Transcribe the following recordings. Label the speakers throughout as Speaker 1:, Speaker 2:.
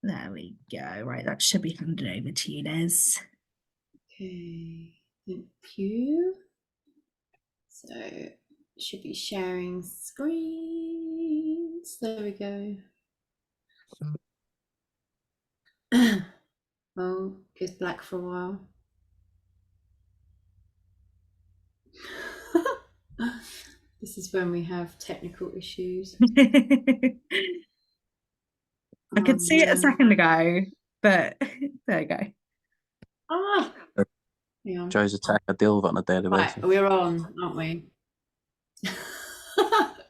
Speaker 1: There we go. Right, that should be handed over to you, Liz.
Speaker 2: Okay, thank you. So should be sharing screens. There we go. Oh, goes black for a while. This is when we have technical issues.
Speaker 1: I could see it a
Speaker 2: Man.
Speaker 1: second ago, but there you go.
Speaker 2: Ah, hang on.
Speaker 3: Joe's attack, I deal with it on a daily
Speaker 2: Right,
Speaker 3: basis.
Speaker 2: we're on, aren't we?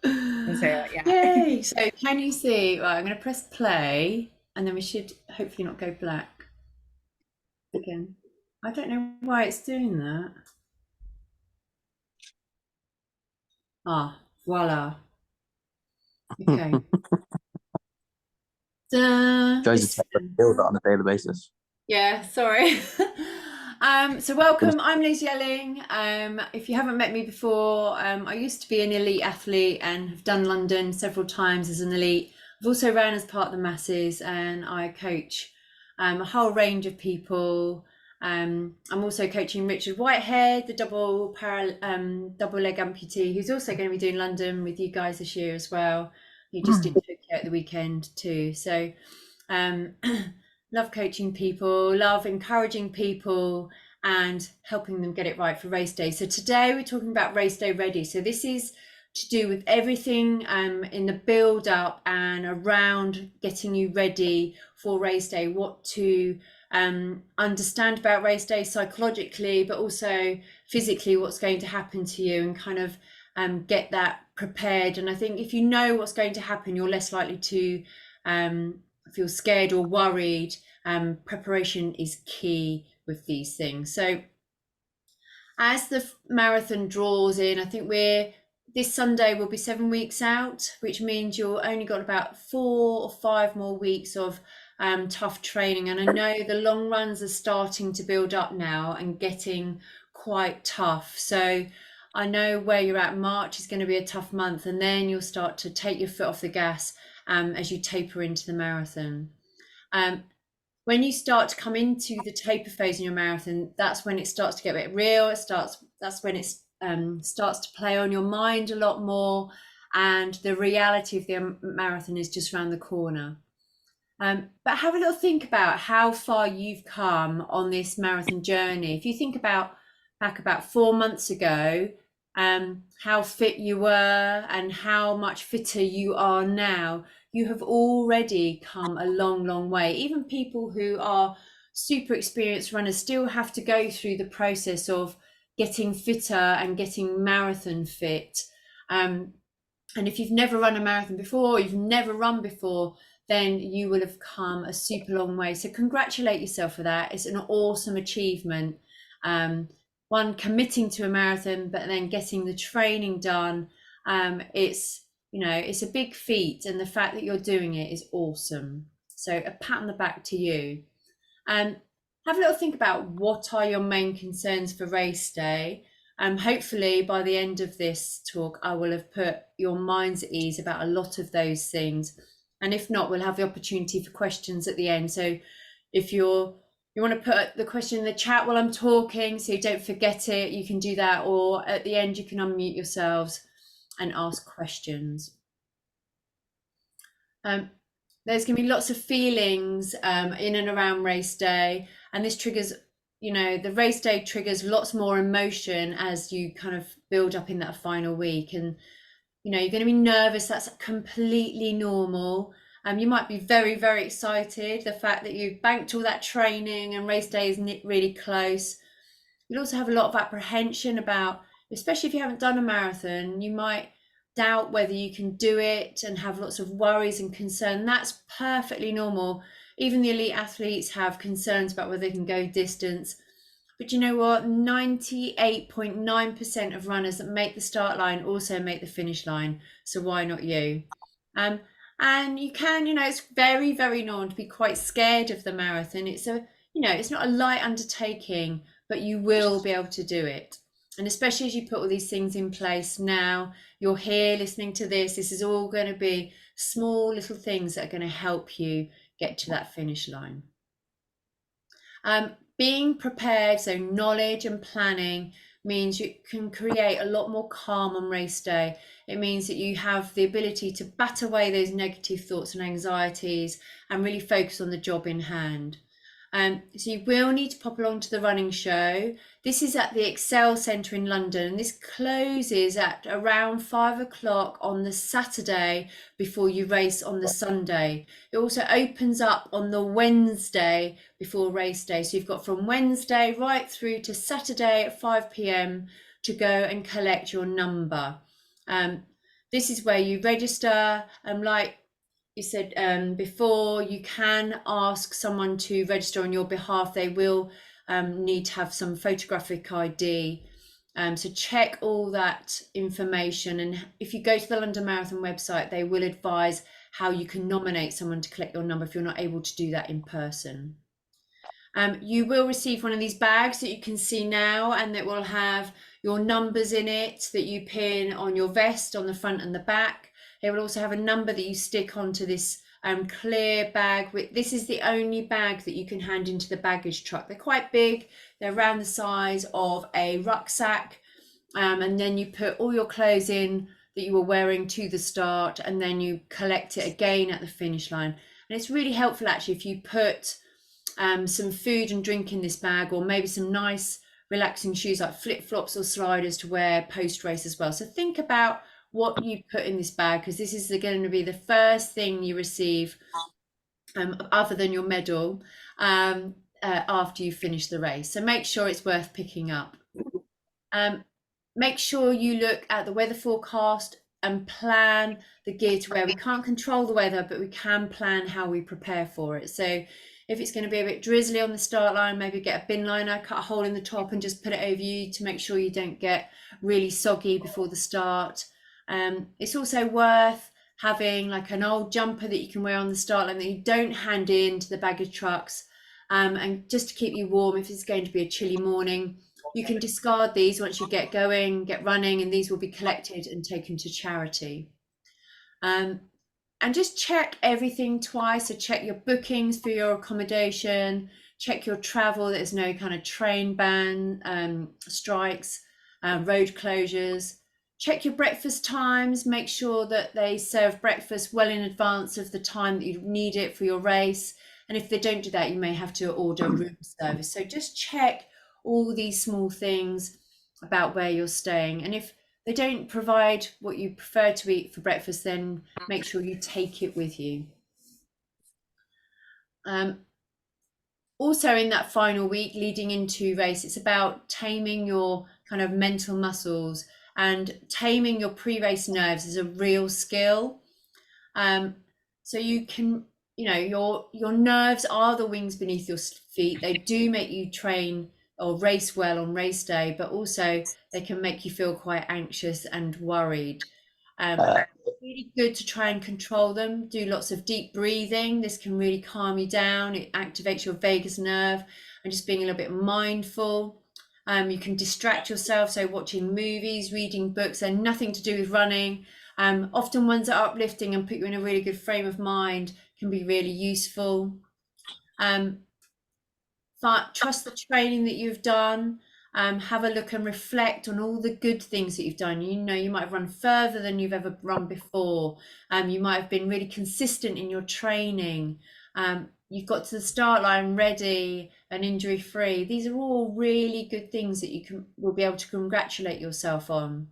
Speaker 1: Yeah.
Speaker 2: Yay! So can you see? Right, I'm going to press play, and then we should hopefully not go black again. I don't know why it's doing that. Ah, voila. Okay.
Speaker 3: Joe's attack, I deal with it on a daily basis.
Speaker 2: Yeah, sorry. So welcome, I'm Liz Yelling. If you haven't met me before, I used to be an elite athlete and have done London several times as an elite. I've also ran as part of the masses, and I coach a whole range of people. I'm also coaching Richard Whitehead, the double leg amputee, who's also going to be doing London with you guys this year as well. He just did Tokyo at the weekend too. So love coaching people, love encouraging people and helping them get it right for race day. So today we're talking about race day ready. So this is to do with everything in the build up and around getting you ready for race day, what to understand about race day psychologically, but also physically what's going to happen to you, and kind of get that prepared. And I think if you know what's going to happen, you're less likely to feel scared or worried. Preparation is key with these things. So as the marathon draws in, I think this Sunday will be 7 weeks out, which means you're only got about 4 or 5 more weeks of tough training. And I know the long runs are starting to build up now and getting quite tough. So I know where you're at. March is going to be a tough month, and then you'll start to take your foot off the gas as you taper into the marathon. When you start to come into the taper phase in your marathon, that's when it starts to get a bit real. That's when it starts to play on your mind a lot more, and the reality of the marathon is just around the corner. But have a little think about how far you've come on this marathon journey. If you think back about 4 months ago, how fit you were and how much fitter you are now, you have already come a long, long way. Even people who are super experienced runners still have to go through the process of getting fitter and getting marathon fit. And if you've never run a marathon before, or you've never run before, then you will have come a super long way. So congratulate yourself for that. It's an awesome achievement. One, committing to a marathon, but then getting the training done. It's a big feat, and the fact that you're doing it is awesome. So a pat on the back to you. Have a little think about what are your main concerns for race day. Hopefully by the end of this talk, I will have put your minds at ease about a lot of those things. And if not, we'll have the opportunity for questions at the end. So if you want to put the question in the chat while I'm talking, so you don't forget it, you can do that. Or at the end, you can unmute yourselves and ask questions. There's going to be lots of feelings in and around race day, and this triggers, the race day triggers lots more emotion as you kind of build up in that final week. And you're going to be nervous. That's completely normal. You might be very, very excited. The fact that you've banked all that training and race day is really close. You'll also have a lot of apprehension about, especially if you haven't done a marathon, you might doubt whether you can do it and have lots of worries and concern. That's perfectly normal. Even the elite athletes have concerns about whether they can go distance. But you know what? 98.9% of runners that make the start line also make the finish line. So why not you? And you can, it's very, very normal to be quite scared of the marathon. It's it's not a light undertaking, but you will be able to do it. And especially as you put all these things in place now, you're here listening to this. This is all going to be small little things that are going to help you get to that finish line. Being prepared, so knowledge and planning, means you can create a lot more calm on race day. It means that you have the ability to bat away those negative thoughts and anxieties and really focus on the job in hand. So you will need to pop along to the running show. This is at the Excel Centre in London, and this closes at around 5 o'clock on the Saturday before you race on the Sunday. It also opens up on the Wednesday before race day. So you've got from Wednesday right through to Saturday at 5 p.m. to go and collect your number. This is where you register, like you said before, you can ask someone to register on your behalf. They will need to have some photographic ID. So check all that information. And if you go to the London Marathon website, they will advise how you can nominate someone to collect your number if you're not able to do that in person. You will receive one of these bags that you can see now, and that will have your numbers in it that you pin on your vest on the front and the back. It will also have a number that you stick onto this clear bag. This is the only bag that you can hand into the baggage truck. They're quite big. They're around the size of a rucksack. And then you put all your clothes in that you were wearing to the start, and then you collect it again at the finish line. And it's really helpful actually if you put some food and drink in this bag, or maybe some nice relaxing shoes like flip-flops or sliders to wear post-race as well. So think about what you put in this bag, because this is going to be the first thing you receive other than your medal after you finish the race. So make sure it's worth picking up. Make sure you look at the weather forecast and plan the gear to wear. We can't control the weather, but we can plan how we prepare for it. So if it's going to be a bit drizzly on the start line, maybe get a bin liner, cut a hole in the top and just put it over you to make sure you don't get really soggy before the start. It's also worth having like an old jumper that you can wear on the start line that you don't hand in to the baggage trucks, and just to keep you warm if it's going to be a chilly morning. You can discard these once you get going, get running, and these will be collected and taken to charity. And just check everything twice. So check your bookings for your accommodation, check your travel. There's no kind of train ban, strikes, road closures. Check your breakfast times. Make sure that they serve breakfast well in advance of the time that you need it for your race. And if they don't do that, you may have to order room service. So just check all these small things about where you're staying. And if they don't provide what you prefer to eat for breakfast, then make sure you take it with you. Also in that final week leading into race, it's about taming your kind of mental muscles, and taming your pre-race nerves is a real skill. So you can, your nerves are the wings beneath your feet. They do make you train or race well on race day, but also they can make you feel quite anxious and worried. It's really good to try and control them. Do lots of deep breathing. This can really calm you down. It activates your vagus nerve, and just being a little bit mindful. You can distract yourself, so watching movies, reading books. They're nothing to do with running. Often ones that are uplifting and put you in a really good frame of mind can be really useful. Trust the training that you've done. Have a look and reflect on all the good things that you've done. You might have run further than you've ever run before. You might have been really consistent in your training. You've got to the start line ready and injury free. These are all really good things that you will be able to congratulate yourself on.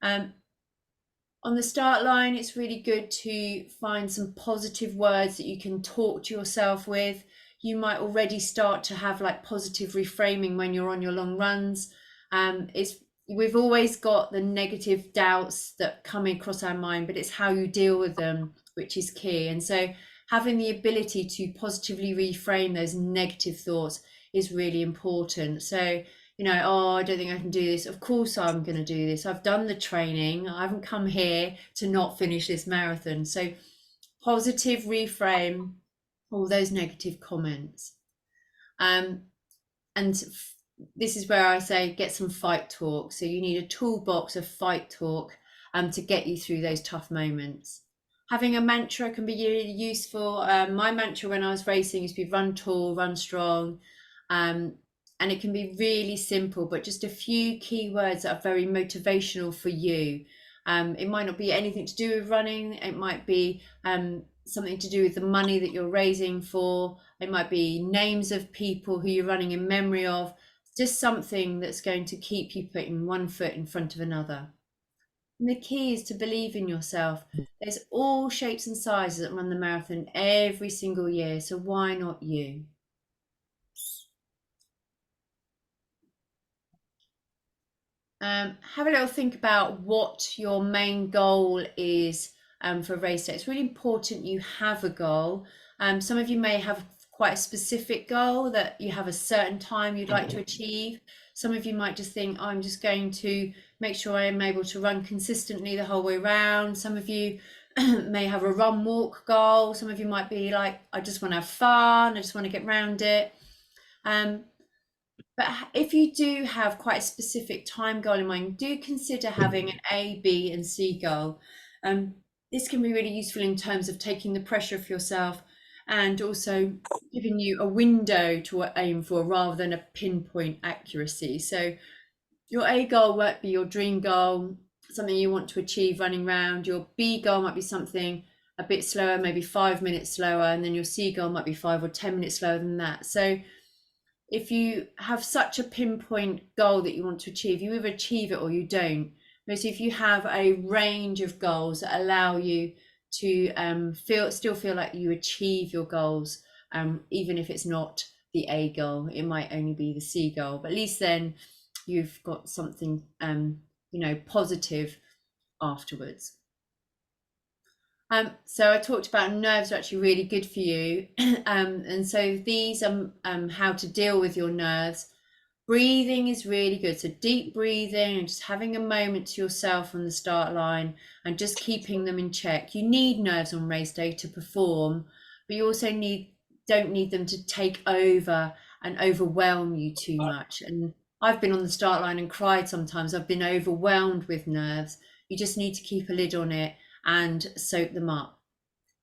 Speaker 2: On the start line, it's really good to find some positive words that you can talk to yourself with. You might already start to have like positive reframing when you're on your long runs. We've always got the negative doubts that come across our mind, but it's how you deal with them which is key. And so having the ability to positively reframe those negative thoughts is really important. So, oh, I don't think I can do this. Of course I'm going to do this. I've done the training. I haven't come here to not finish this marathon. So positive reframe all those negative comments. And this is where I say get some fight talk. So you need a toolbox of fight talk to get you through those tough moments. Having a mantra can be really useful. My mantra when I was racing used to be run tall, run strong. And it can be really simple, but just a few key words that are very motivational for you. It might not be anything to do with running. It might be something to do with the money that you're raising for. It might be names of people who you're running in memory of. Just something that's going to keep you putting one foot in front of another. And the key is to believe in yourself. There's all shapes and sizes that run the marathon every single year, so why not you? Have a little think about what your main goal is for a race day. It's really important you have a goal. Some of you may have quite a specific goal that you have a certain time you'd like to achieve. Some of you might just think, oh, I'm just going to make sure I am able to run consistently the whole way around. Some of you may have a run walk goal. Some of you might be like, I just want to have fun, I just want to get around it. But if you do have quite a specific time goal in mind, do consider having an A, B, and C goal. This can be really useful in terms of taking the pressure off yourself and also giving you a window to aim for rather than a pinpoint accuracy. So your A goal might be your dream goal, something you want to achieve running around. Your B goal might be something a bit slower, maybe 5 minutes slower, and then your C goal might be 5 or 10 minutes slower than that. So if you have such a pinpoint goal that you want to achieve, you either achieve it or you don't. Whereas if you have a range of goals that allow you to still feel like you achieve your goals, even if it's not the A goal, it might only be the C goal, but at least then you've got something positive afterwards. So I talked about nerves are actually really good for you. And so these are how to deal with your nerves. Breathing is really good. So deep breathing and just having a moment to yourself on the start line and just keeping them in check. You need nerves on race day to perform, but you also don't need them to take over and overwhelm you too much. And I've been on the start line and cried sometimes. I've been overwhelmed with nerves. You just need to keep a lid on it and soak them up.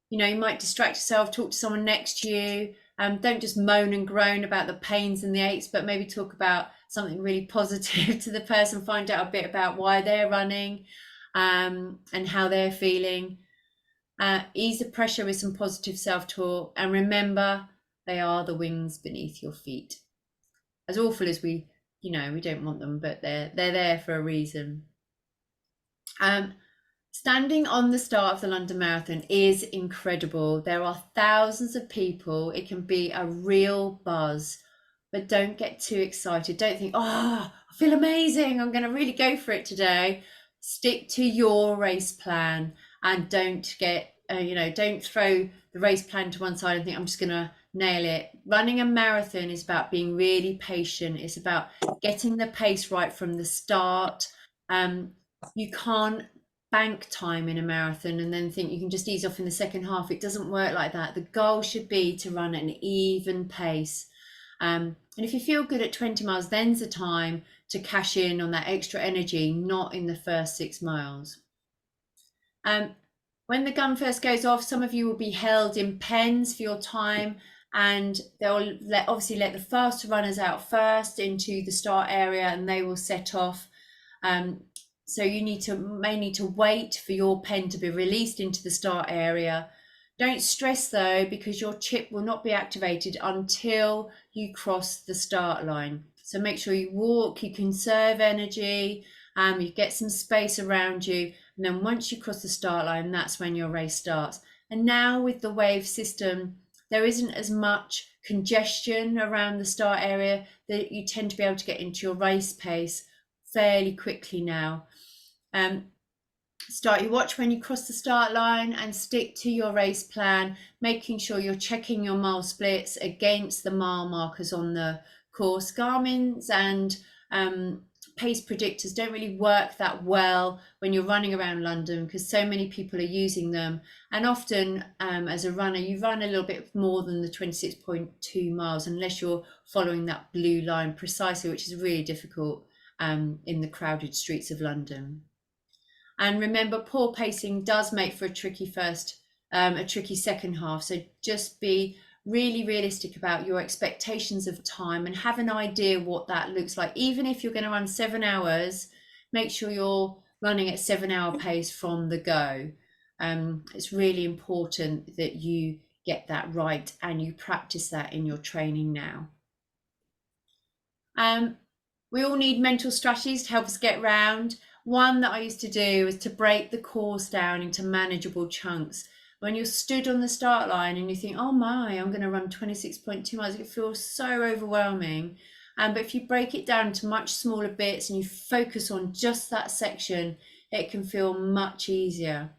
Speaker 2: You might distract yourself, talk to someone next to you. Don't just moan and groan about the pains and the aches, but maybe talk about something really positive to the person, find out a bit about why they're running and how they're feeling. Ease the pressure with some positive self-talk, and remember, they are the wings beneath your feet. As awful as we don't want them, but they're there for a reason. Standing on the start of the London Marathon is incredible. There are thousands of people. It can be a real buzz, but don't get too excited. Don't think, oh, I feel amazing, I'm going to really go for it today. Stick to your race plan and don't don't throw the race plan to one side and think, I'm just going to nail it. Running a marathon is about being really patient. It's about getting the pace right from the start. You can't bank time in a marathon and then think you can just ease off in the second half. It doesn't work like that. The goal should be to run at an even pace. And if you feel good at 20 miles, then's the time to cash in on that extra energy, not in the first 6 miles. When the gun first goes off, some of you will be held in pens for your time, and they'll obviously let the faster runners out first into the start area and they will set off. So you may need to wait for your pen to be released into the start area. Don't stress though, because your chip will not be activated until you cross the start line. So make sure you walk, you conserve energy, you get some space around you. And then once you cross the start line, that's when your race starts. And now with the wave system, there isn't as much congestion around the start area, that you tend to be able to get into your race pace fairly quickly now. Start your watch when you cross the start line and stick to your race plan, making sure you're checking your mile splits against the mile markers on the course. Garmin's and pace predictors don't really work that well when you're running around London because so many people are using them, and often as a runner you run a little bit more than the 26.2 miles unless you're following that blue line precisely, which is really difficult in the crowded streets of London. And remember, poor pacing does make for a tricky second half. So just be really realistic about your expectations of time and have an idea what that looks like. Even if you're going to run 7 hours, make sure you're running at 7-hour pace from the go. It's really important that you get that right and you practice that in your training now. We all need mental strategies to help us get round. One that I used to do was to break the course down into manageable chunks. When you're stood on the start line and you think, oh my, I'm going to run 26.2 miles, it feels so overwhelming. But if you break it down into much smaller bits and you focus on just that section, it can feel much easier.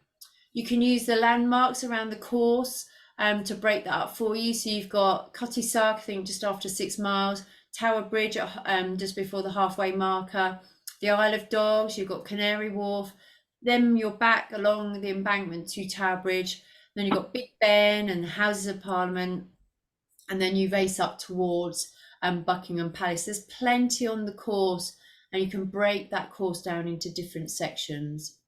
Speaker 2: You can use the landmarks around the course to break that up for you. So you've got Cotty-Sark, I think just after 6 miles, Tower Bridge just before the halfway marker, the Isle of Dogs, you've got Canary Wharf, then you're back along the embankment to Tower Bridge, then you've got Big Ben and the Houses of Parliament, and then you race up towards Buckingham Palace. There's plenty on the course and you can break that course down into different sections.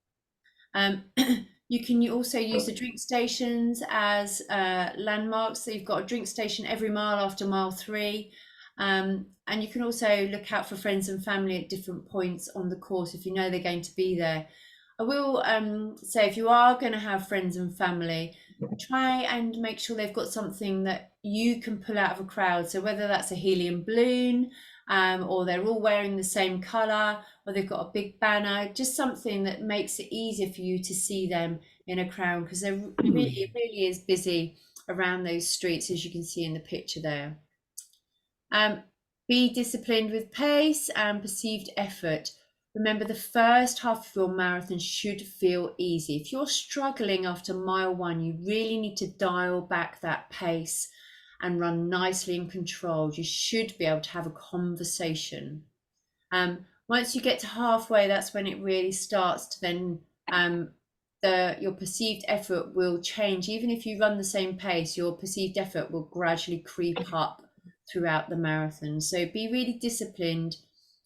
Speaker 2: You can also use the drink stations as landmarks. So you've got a drink station every mile after mile 3. And you can also look out for friends and family at different points on the course if you know they're going to be there. I will say if you are going to have friends and family, try and make sure they've got something that you can pull out of a crowd. So whether that's a helium balloon or they're all wearing the same colour, or they've got a big banner, just something that makes it easier for you to see them in a crowd, because it really is busy around those streets, as you can see in the picture there. Be disciplined with pace and perceived effort. Remember, the first half of your marathon should feel easy. If you're struggling after mile 1, you really need to dial back that pace and run nicely and controlled. You should be able to have a conversation. Once you get to halfway, that's when it really starts to then your perceived effort will change. Even if you run the same pace, your perceived effort will gradually creep up throughout the marathon. So be really disciplined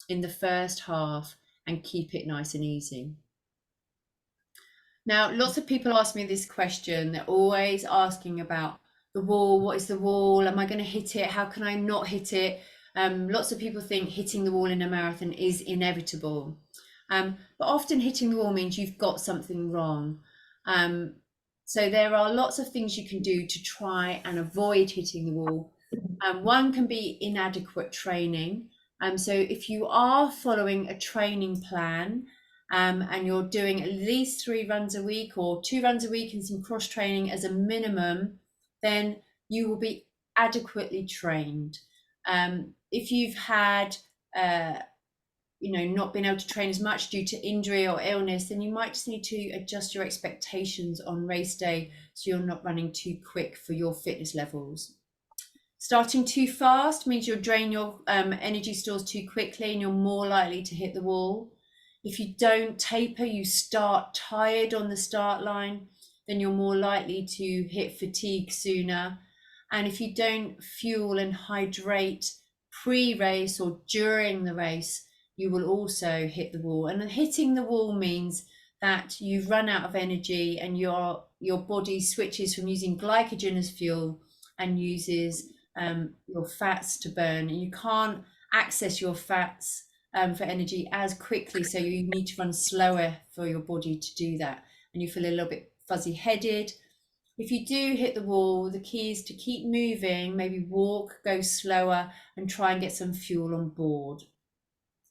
Speaker 2: in the first half and keep it nice and easy. Now, lots of people ask me this question. They're always asking about the wall. What is the wall? Am I going to hit it? How can I not hit it? Lots of people think hitting the wall in a marathon is inevitable. But often hitting the wall means you've got something wrong. So there are lots of things you can do to try and avoid hitting the wall. One can be inadequate training. So if you are following a training plan and you're doing at least 3 runs a week or 2 runs a week and some cross training as a minimum, then you will be adequately trained. If you've had not been able to train as much due to injury or illness, then you might just need to adjust your expectations on race day so you're not running too quick for your fitness levels. Starting too fast means you'll drain your energy stores too quickly and you're more likely to hit the wall. If you don't taper, you start tired on the start line, then you're more likely to hit fatigue sooner. And if you don't fuel and hydrate pre-race or during the race, you will also hit the wall. And hitting the wall means that you've run out of energy and your body switches from using glycogen as fuel and uses your fats to burn, and you can't access your fats for energy as quickly, so you need to run slower for your body to do that, and you feel a little bit fuzzy headed. If you do hit the wall, the key is to keep moving, maybe walk, go slower, and try and get some fuel on board.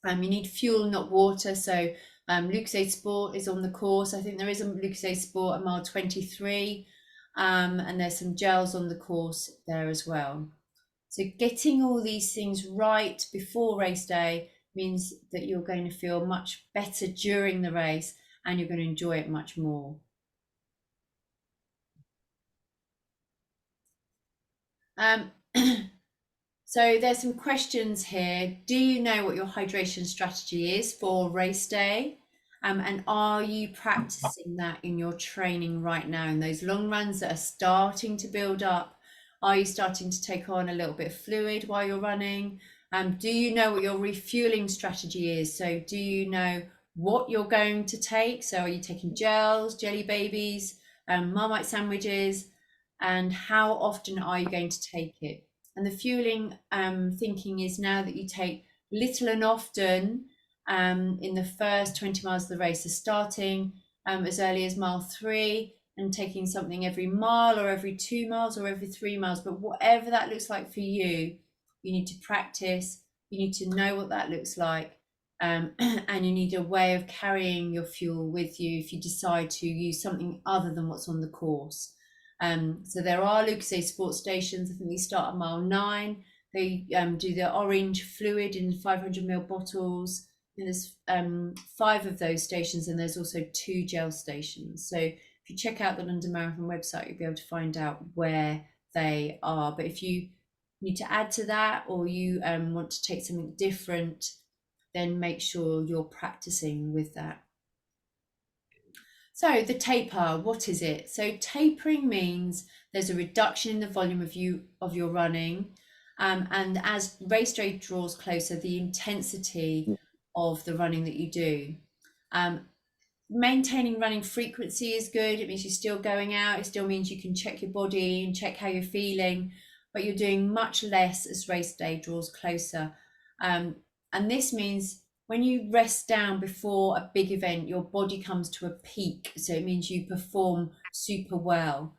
Speaker 2: You need fuel, not water. So Lucozade Sport is on the course. I think there is a Lucozade Sport at mile 23. And there's some gels on the course there as well. So getting all these things right before race day means that you're going to feel much better during the race and you're going to enjoy it much more. So there's some questions here. Do you know what your hydration strategy is for race day? And are you practicing that in your training right now? In those long runs that are starting to build up, are you starting to take on a little bit of fluid while you're running? Do you know what your refueling strategy is? So do you know what you're going to take. So are you taking gels, jelly babies, Marmite sandwiches, and how often are you going to take it? And the fueling thinking is now that you take little and often in the first 20 miles of the race. So starting as early as mile 3 and taking something every mile or every 2 miles or every 3 miles. But whatever that looks like for you, you need to practice. You need to know what that looks like. And you need a way of carrying your fuel with you if you decide to use something other than what's on the course. So there are Lucozade sports stations. I think they start at mile 9. They do the orange fluid in 500ml bottles. And there's 5 of those stations, and there's also 2 gel stations. So if you check out the London Marathon website, you'll be able to find out where they are. But if you need to add to that, or you want to take something different, then make sure you're practicing with that. So the taper, what is it? So tapering means there's a reduction in the volume of your running, and as race day draws closer, the intensity of the running that you do. Maintaining running frequency is good. It means you're still going out. It still means you can check your body and check how you're feeling, but you're doing much less as race day draws closer. And this means when you rest down before a big event, your body comes to a peak. So it means you perform super well.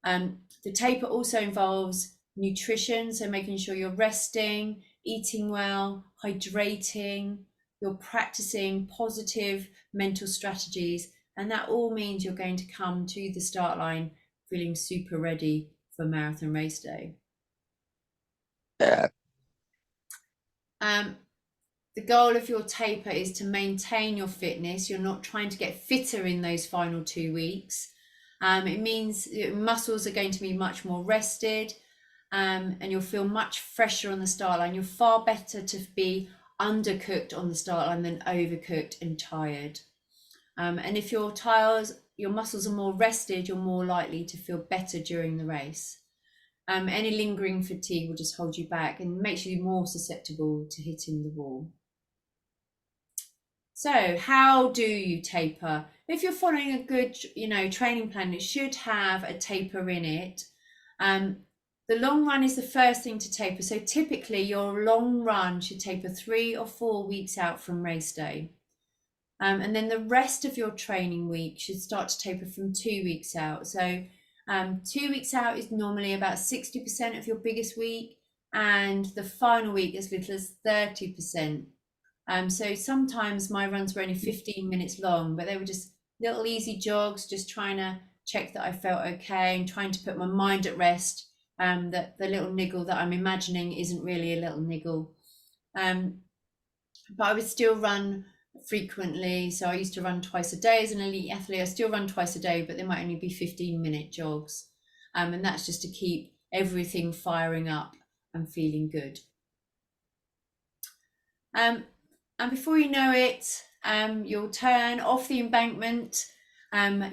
Speaker 2: The taper also involves nutrition, so making sure you're resting, eating well, hydrating, you're practicing positive mental strategies, and that all means you're going to come to the start line feeling super ready for marathon race day.
Speaker 3: Yeah.
Speaker 2: The goal of your taper is to maintain your fitness. You're not trying to get fitter in those final 2 weeks. It means your muscles are going to be much more rested, and you'll feel much fresher on the start line. You're far better to be undercooked on the start line than overcooked and tired. And if your muscles are more rested, you're more likely to feel better during the race. Any lingering fatigue will just hold you back and makes you more susceptible to hitting the wall. So how do you taper? If you're following a good, training plan, it should have a taper in it. The long run is the first thing to taper. So typically your long run should taper 3 or 4 weeks out from race day. And then the rest of your training week should start to taper from 2 weeks out. So 2 weeks out is normally about 60% of your biggest week, and the final week as little as 30%. So sometimes my runs were only 15 minutes long, but they were just little easy jogs, just trying to check that I felt okay and trying to put my mind at rest, that the little niggle that I'm imagining isn't really a little niggle. But I would still run frequently. So I used to run twice a day as an elite athlete. I still run twice a day, but they might only be 15-minute jogs. And that's just to keep everything firing up and feeling good. And before you know it, you'll turn off the embankment,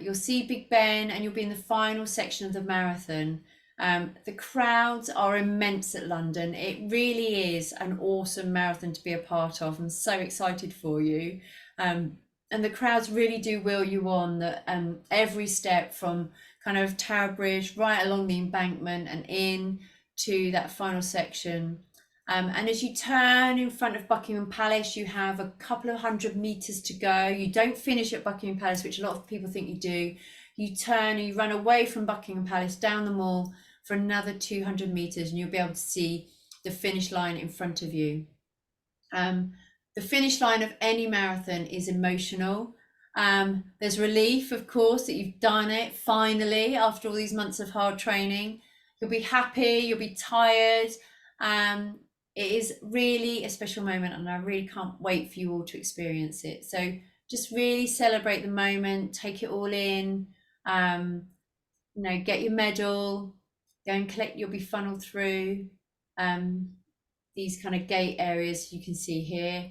Speaker 2: you'll see Big Ben, and you'll be in the final section of the marathon. The crowds are immense at London. It really is an awesome marathon to be a part of. I'm so excited for you. And the crowds really do wheel you on, that every step from kind of Tower Bridge right along the embankment and in to that final section. And as you turn in front of Buckingham Palace, you have a couple of 100 meters to go. You don't finish at Buckingham Palace, which a lot of people think you do. You turn and you run away from Buckingham Palace down the Mall for another 200 meters, and you'll be able to see the finish line in front of you. The finish line of any marathon is emotional. There's relief, of course, that you've done it finally after all these months of hard training. You'll be happy, you'll be tired. It is really a special moment, and I really can't wait for you all to experience it. So just really celebrate the moment, take it all in, get your medal, go and collect, you'll be funneled through these kind of gate areas you can see here.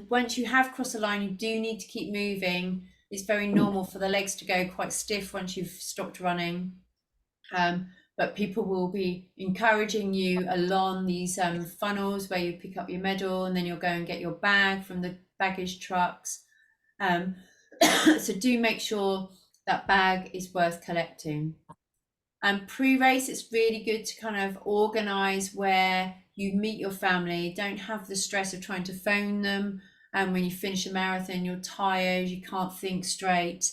Speaker 2: Once you have crossed the line, you do need to keep moving. It's very normal for the legs to go quite stiff once you've stopped running. But people will be encouraging you along these funnels where you pick up your medal, and then you'll go and get your bag from the baggage trucks. So do make sure that bag is worth collecting. And pre-race, it's really good to kind of organise where you meet your family. Don't have the stress of trying to phone them. And when you finish a marathon, you're tired, you can't think straight.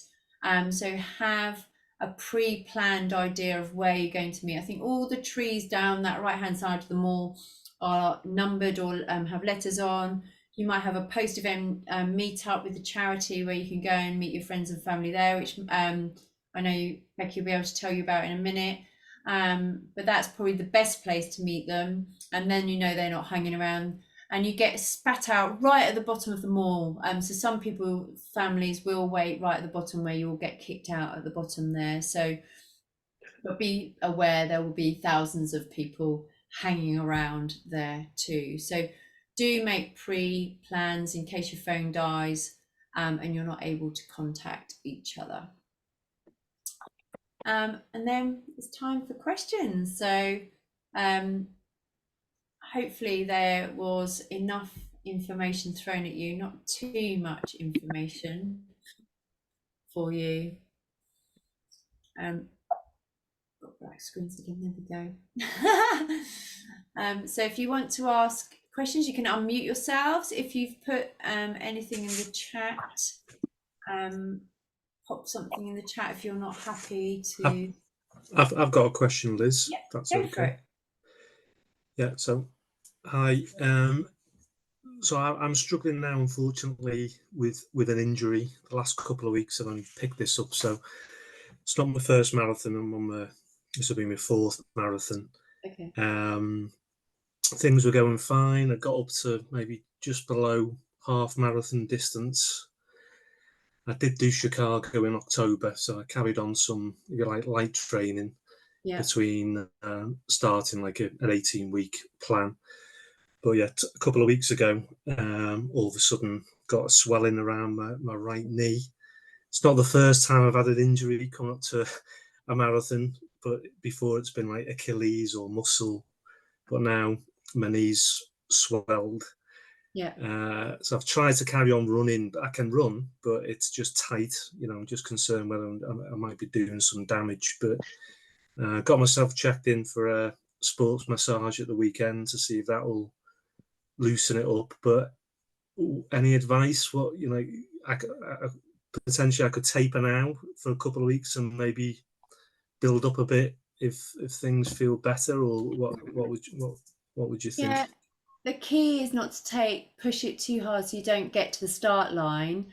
Speaker 2: So have a pre-planned idea of where you're going to meet. I think all the trees down that right-hand side of the mall are numbered or have letters on. You might have a post-event meet-up with the charity where you can go and meet your friends and family there, which I know Becky will be able to tell you about in a minute. But that's probably the best place to meet them. And then you know they're not hanging around. And you get spat out right at the bottom of the mall. So some families will wait right at the bottom where you'll get kicked out at the bottom there. So, but be aware there will be thousands of people hanging around there too. So do make pre-plans in case your phone dies and you're not able to contact each other. And then it's time for questions. So hopefully there was enough information thrown at you, not too much information for you. Got black screens again, there we go. So if you want to ask questions, you can unmute yourselves. If you've put anything in the chat, pop something in the chat if you're not happy to.
Speaker 4: I've got a question, Liz.
Speaker 2: Yeah,
Speaker 4: That's
Speaker 2: go
Speaker 4: okay.
Speaker 2: for it.
Speaker 4: Yeah. So, hi. So I'm struggling now, unfortunately, with an injury. The last couple of weeks I've only picked this up. So it's not my first marathon. This will be my fourth marathon.
Speaker 2: Okay.
Speaker 4: Things were going fine. I got up to maybe just below half marathon distance. I did do Chicago in October, so I carried on some, if you like, light training between starting like an 18-week plan. But yeah, a couple of weeks ago, all of a sudden got a swelling around my right knee. It's not the first time I've had an injury coming up to a marathon, but before it's been like Achilles or muscle. But now my knee's swelled.
Speaker 2: Yeah.
Speaker 4: So I've tried to carry on running. I can run, but it's just tight. You know, I'm just concerned whether I might be doing some damage. But got myself checked in for a sports massage at the weekend to see if that will loosen it up. But any advice? What, you know, potentially I could taper now for a couple of weeks and maybe build up a bit if things feel better, or what would you think?
Speaker 2: Yeah, the key is not to push it too hard so you don't get to the start line.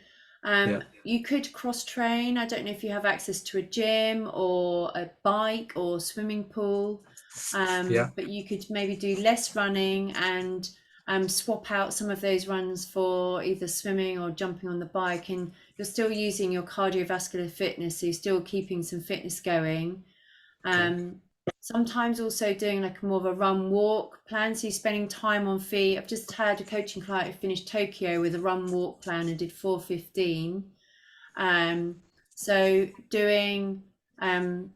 Speaker 2: You could cross train. I don't know if you have access to a gym or a bike or swimming pool, but you could maybe do less running and swap out some of those runs for either swimming or jumping on the bike, and you're still using your cardiovascular fitness, so you're still keeping some fitness going. Sometimes also doing like more of a run walk plan, so you're spending time on feet. I've just had a coaching client who finished Tokyo with a run walk plan and did 4:15. So doing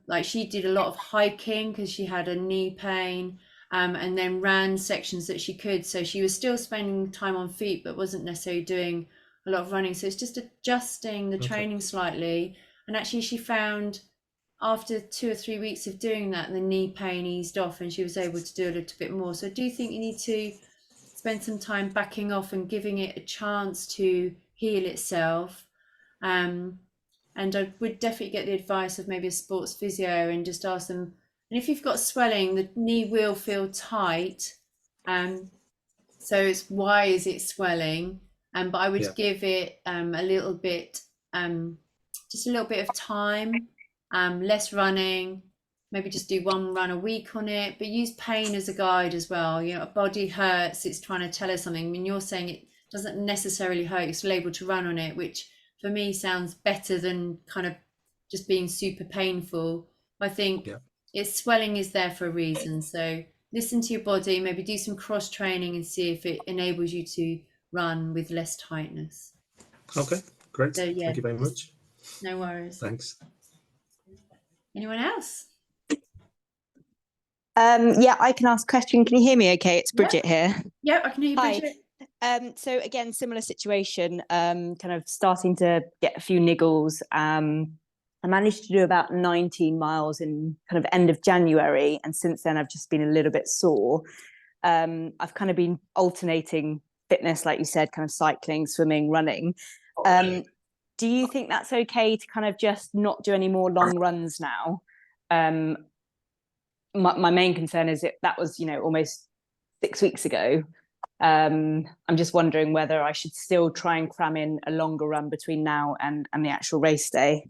Speaker 2: like she did a lot of hiking because she had a knee pain, and then ran sections that she could, so she was still spending time on feet but wasn't necessarily doing a lot of running. So it's just adjusting the training slightly, and actually she found after 2 or 3 weeks of doing that, the knee pain eased off and she was able to do a little bit more. So I do think you need to spend some time backing off and giving it a chance to heal itself. And I would definitely get the advice of maybe a sports physio and just ask them. And if you've got swelling, the knee will feel tight. So it's, why is it swelling? But I would give it a little bit, just a little bit of time. Less running, maybe just do one run a week on it, but use pain as a guide as well. You know, a body hurts, it's trying to tell us something. I mean, you're saying it doesn't necessarily hurt, you're still able to run on it, which for me sounds better than kind of just being super painful. I think its swelling is there for a reason. So listen to your body, maybe do some cross training and see if it enables you to run with less tightness.
Speaker 4: Okay, great.
Speaker 2: So,
Speaker 4: thank you very much.
Speaker 2: No worries.
Speaker 4: Thanks.
Speaker 2: Anyone else?
Speaker 3: Yeah, I can ask a question. Can you hear me okay? It's Bridget here.
Speaker 2: Yeah, I can hear you,
Speaker 3: Hi.
Speaker 2: Bridget.
Speaker 5: So again, similar situation, kind of starting to get a few niggles. I managed to do about 19 miles in kind of end of January, and since then I've just been a little bit sore. I've kind of been alternating fitness, like you said, kind of cycling, swimming, running. Do you think that's okay to kind of just not do any more long runs now? My main concern is that was, almost 6 weeks ago. I'm just wondering whether I should still try and cram in a longer run between now and the actual race day.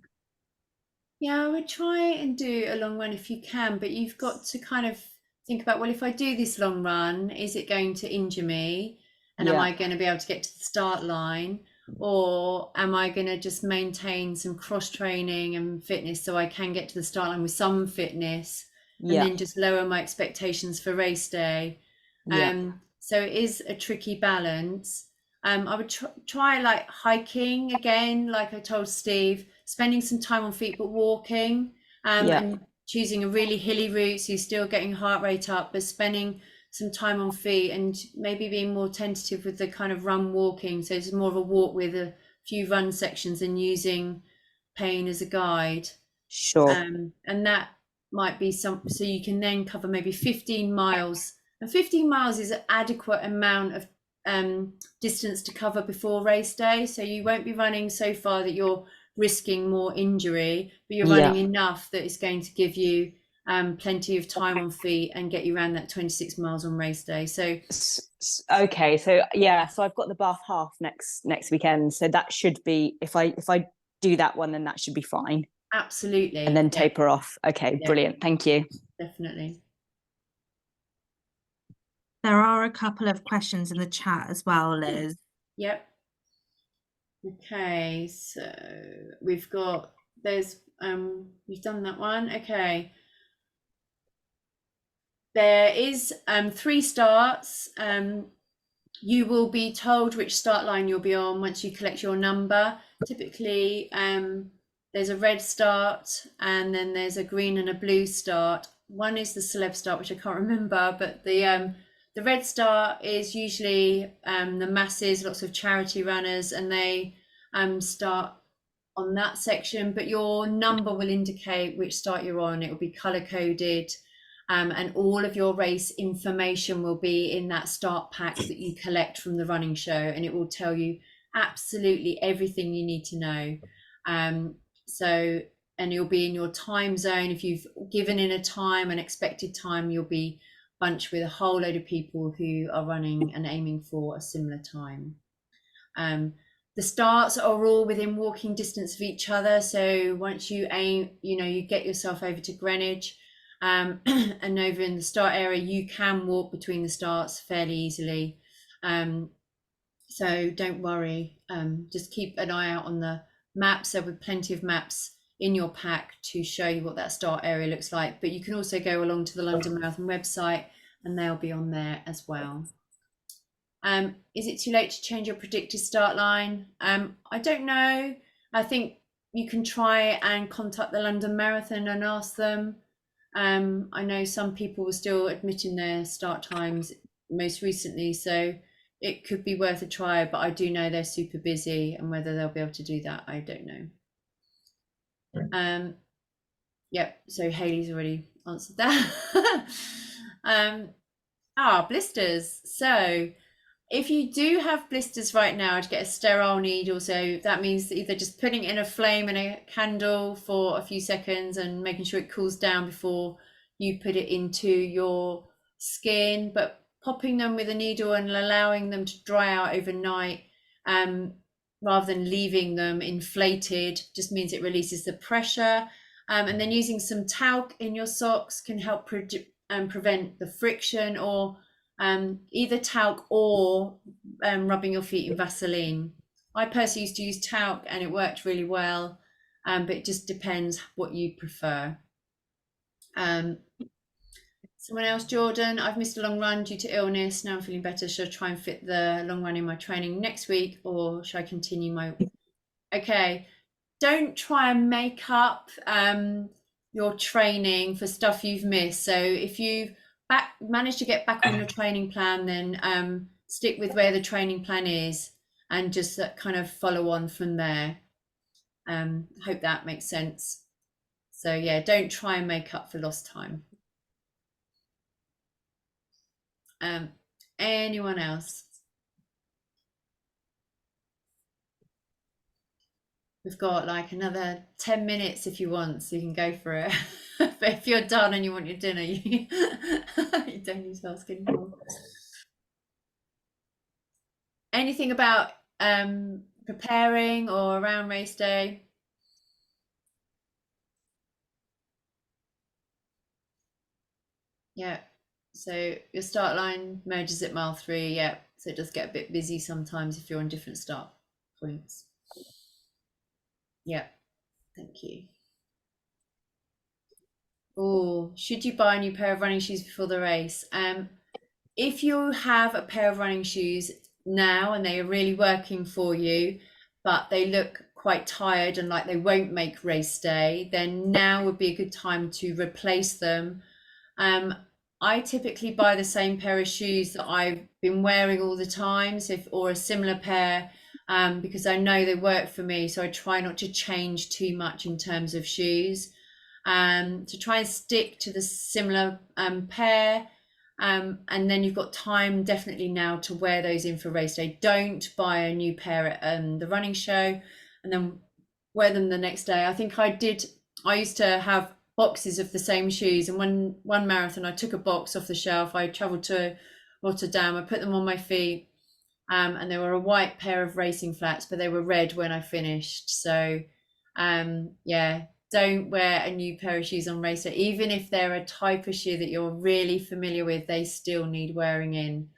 Speaker 2: Yeah, I would try and do a long run if you can, but you've got to kind of think about, well, if I do this long run, is it going to injure me? And am I going to be able to get to the start line? Or am I going to just maintain some cross training and fitness so I can get to the start line with some fitness and then just lower my expectations for race day? So it is a tricky balance. I would try like hiking again, like I told Steve, spending some time on feet but walking, and choosing a really hilly route so you're still getting heart rate up, but spending some time on feet and maybe being more tentative with the kind of run walking. So it's more of a walk with a few run sections and using pain as a guide.
Speaker 5: Sure.
Speaker 2: And that might be so you can then cover maybe 15 miles. And 15 miles is an adequate amount of distance to cover before race day. So you won't be running so far that you're risking more injury, but you're running enough that it's going to give you plenty of time on feet and get you around that 26 miles on race day. So
Speaker 5: okay, so I've got the Bath half next weekend, so that should be, if I do that one, then that should be fine.
Speaker 2: Absolutely.
Speaker 5: And then taper off. Okay, brilliant, thank you.
Speaker 2: Definitely.
Speaker 1: There are a couple of questions in the chat as well, Liz.
Speaker 2: Yep. Okay, so we've got, we've done that one. Okay. There is 3 starts. You will be told which start line you'll be on once you collect your number. Typically, there's a red start and then there's a green and a blue start. One is the celeb start, which I can't remember, but the red start is usually the masses, lots of charity runners, and they start on that section, but your number will indicate which start you're on. It will be color coded, and all of your race information will be in that start pack that you collect from the running show, and it will tell you absolutely everything you need to know. And you'll be in your time zone. If you've given in a time, an expected time, you'll be bunched with a whole load of people who are running and aiming for a similar time. The starts are all within walking distance of each other. So once you aim, you get yourself over to Greenwich, and over in the start area, you can walk between the starts fairly easily. So don't worry, just keep an eye out on the maps. There will be plenty of maps in your pack to show you what that start area looks like, but you can also go along to the London Marathon website and they'll be on there as well. Is it too late to change your predicted start line? I don't know. I think you can try and contact the London Marathon and ask them. I know some people were still admitting their start times most recently, so it could be worth a try, but I do know they're super busy, and whether they'll be able to do that, I don't know. Yep, so Hayley's already answered that. Blisters. So if you do have blisters right now, to get a sterile needle, so that means either just putting it in a flame and a candle for a few seconds and making sure it cools down before you put it into your skin, but popping them with a needle and allowing them to dry out overnight, rather than leaving them inflated, just means it releases the pressure. And then using some talc in your socks can help prevent the friction, or either talc or rubbing your feet in Vaseline. I personally used to use talc and it worked really well, but it just depends what you prefer. Someone else, Jordan, I've missed a long run due to illness. Now I'm feeling better. Should I try and fit the long run in my training next week, or should I continue my... Okay, don't try and make up your training for stuff you've missed. So if you've managed to get back on your training plan, then stick with where the training plan is and just kind of follow on from there. Hope that makes sense. So yeah, don't try and make up for lost time. Anyone else? We've got like another 10 minutes if you want, so you can go for it. But if you're done and you want your dinner, you don't need to ask anymore. Anything about preparing or around race day? Yeah, so your start line merges at mile 3, yeah, so it does get a bit busy sometimes if you're on different start points. Yeah, thank you. Oh, should you buy a new pair of running shoes before the race? If you have a pair of running shoes now and they are really working for you, but they look quite tired and like they won't make race day, then now would be a good time to replace them. I typically buy the same pair of shoes that I've been wearing all the time, or a similar pair, because I know they work for me. So I try not to change too much in terms of shoes. To try and stick to the similar pair. And then you've got time definitely now to wear those in for race day. Don't buy a new pair at the running show and then wear them the next day. I think I used to have boxes of the same shoes, and one marathon I took a box off the shelf. I traveled to Rotterdam, I put them on my feet, and they were a white pair of racing flats, but they were red when I finished. So yeah, don't wear a new pair of shoes on race day. Even if they're a type of shoe that you're really familiar with, they still need wearing in.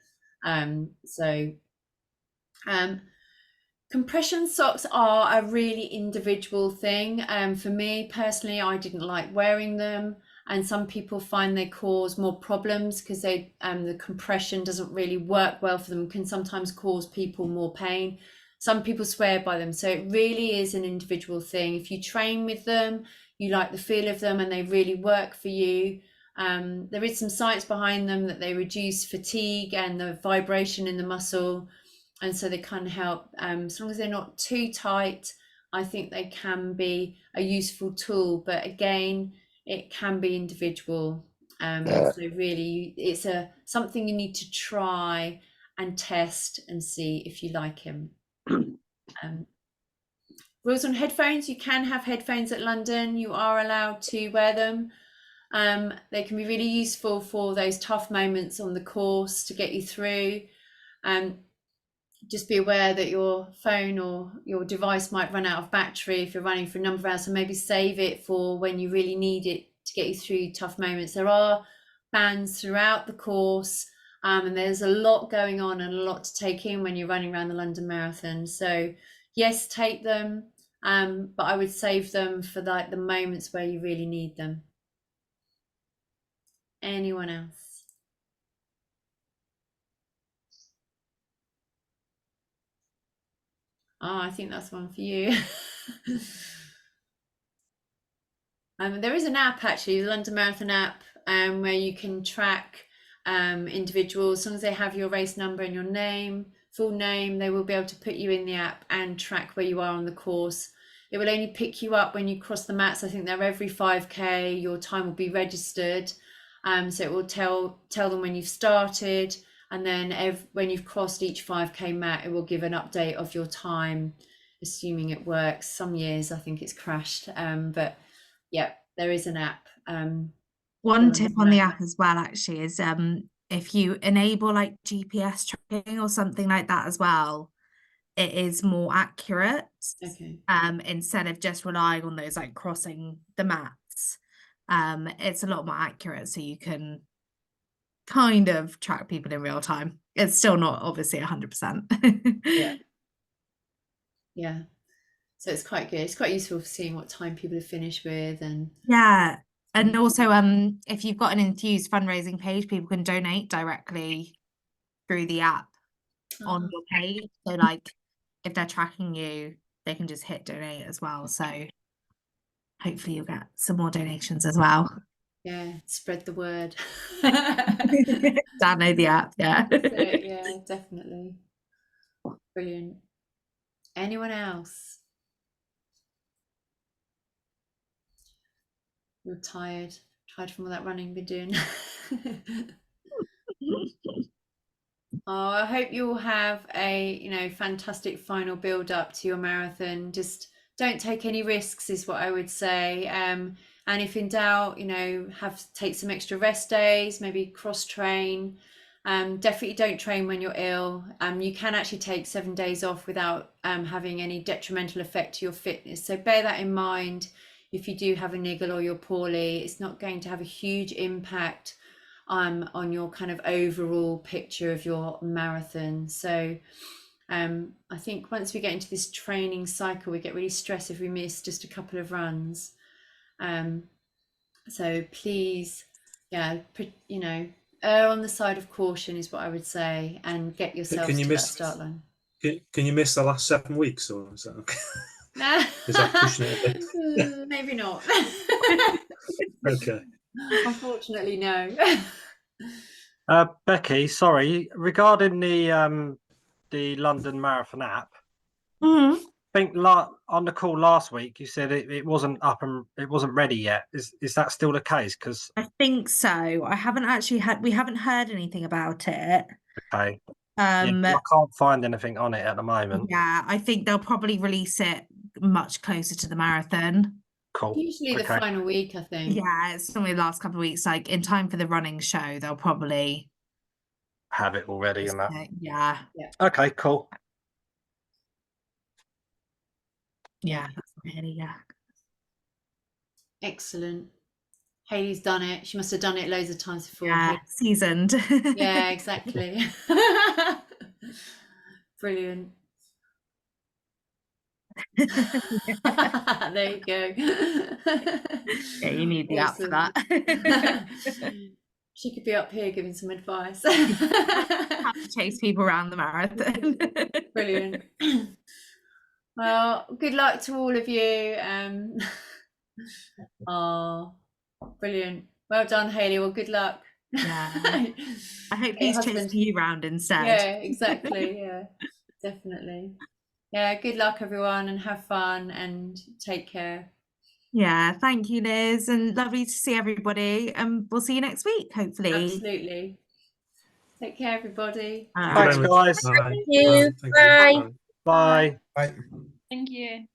Speaker 2: Compression socks are a really individual thing. For me personally, I didn't like wearing them, and some people find they cause more problems because the compression doesn't really work well for them, can sometimes cause people more pain. Some people swear by them, so it really is an individual thing. If you train with them, you like the feel of them and they really work for you, there is some science behind them that they reduce fatigue and the vibration in the muscle, and so they can help. As long as they're not too tight, I think they can be a useful tool, but again, it can be individual. So really, it's something you need to try and test and see if you like him. Rules on headphones: you can have headphones at London, you are allowed to wear them. They can be really useful for those tough moments on the course to get you through. Just be aware that your phone or your device might run out of battery if you're running for a number of hours, so maybe save it for when you really need it to get you through tough moments. There are bands throughout the course, and there's a lot going on and a lot to take in when you're running around the London Marathon. So yes, take them, but I would save them for like the moments where you really need them. Anyone else? Oh, I think that's one for you. There is an app actually, the London Marathon app, where you can track individuals. As long as they have your race number and your name, full name, they will be able to put you in the app and track where you are on the course. It will only pick you up when you cross the mats. I think they're every 5k. Your time will be registered, so it will tell them when you've started, and then when you've crossed each 5k mat, it will give an update of your time, assuming it works. Some years I think it's crashed, but yeah, there is an app.
Speaker 1: One tip on the app as well actually is if you enable like GPS tracking or something like that as well, it is more accurate.
Speaker 2: Okay.
Speaker 1: Instead of just relying on those like crossing the mats, it's a lot more accurate, so you can kind of track people in real time. It's still not obviously 100%.
Speaker 2: Yeah, so it's quite good. It's quite useful for seeing what time people have finished with, and
Speaker 1: yeah, and also if you've got an Enthused fundraising page, people can donate directly through the app on your page. So like if they're tracking you, they can just hit donate as well. So hopefully you'll get some more donations as well.
Speaker 2: Yeah, spread the word.
Speaker 1: Download the app, yeah.
Speaker 2: Yeah, definitely. Brilliant. Anyone else? You're tired from all that running you've been doing. Oh, I hope you all have a fantastic final build up to your marathon. Just don't take any risks, is what I would say. And if in doubt, take some extra rest days, maybe cross train. Definitely don't train when you're ill. You can actually take 7 days off without having any detrimental effect to your fitness. So bear that in mind. If you do have a niggle or you're poorly, it's not going to have a huge impact on your kind of overall picture of your marathon. So I think once we get into this training cycle, we get really stressed if we miss just a couple of runs. So please, err on the side of caution is what I would say, and get yourself to that start line.
Speaker 4: Can you miss the last 7 weeks, or is that okay? Is that pushing it a bit?
Speaker 2: Maybe not.
Speaker 4: Okay.
Speaker 2: Unfortunately, no.
Speaker 6: Becky, sorry, regarding the London Marathon app,
Speaker 1: Mhm.
Speaker 6: I think on the call last week you said it wasn't up and it wasn't ready yet. Is that still the case? Because
Speaker 1: I think so. We haven't heard anything about it.
Speaker 6: okay, yeah, I can't find anything on it at the moment.
Speaker 1: Yeah, I think they'll probably release it much closer to the marathon.
Speaker 6: Cool.
Speaker 2: Usually the final week, I think.
Speaker 1: Yeah, it's only the last couple of weeks. Like in time for the running show, they'll probably
Speaker 6: Have it already and that.
Speaker 1: Yeah.
Speaker 6: Okay, cool.
Speaker 1: Yeah, that's really, yeah.
Speaker 2: Excellent. Hayley's done it. She must have done it loads of times before.
Speaker 1: Yeah, seasoned.
Speaker 2: Yeah, exactly. Brilliant. There you go.
Speaker 1: Yeah, you need the app for
Speaker 2: Awesome.
Speaker 1: that.
Speaker 2: She could be up here giving some advice.
Speaker 1: Have to chase people around the marathon.
Speaker 2: Brilliant. Well, good luck to all of you. Oh, brilliant. Well done, Hayley. Well, good luck.
Speaker 1: Yeah. I hope he's chasing you round instead.
Speaker 2: Yeah, exactly. Yeah, definitely. Yeah, good luck, everyone, and have fun and take care.
Speaker 1: Yeah, thank you, Liz, and lovely to see everybody. And we'll see you next week, hopefully.
Speaker 2: Absolutely. Take care, everybody.
Speaker 6: Thanks, guys.
Speaker 4: Bye.
Speaker 3: Thank you.
Speaker 4: Thank
Speaker 3: Bye.
Speaker 4: you.
Speaker 6: Bye.
Speaker 3: Bye.
Speaker 7: Thank you.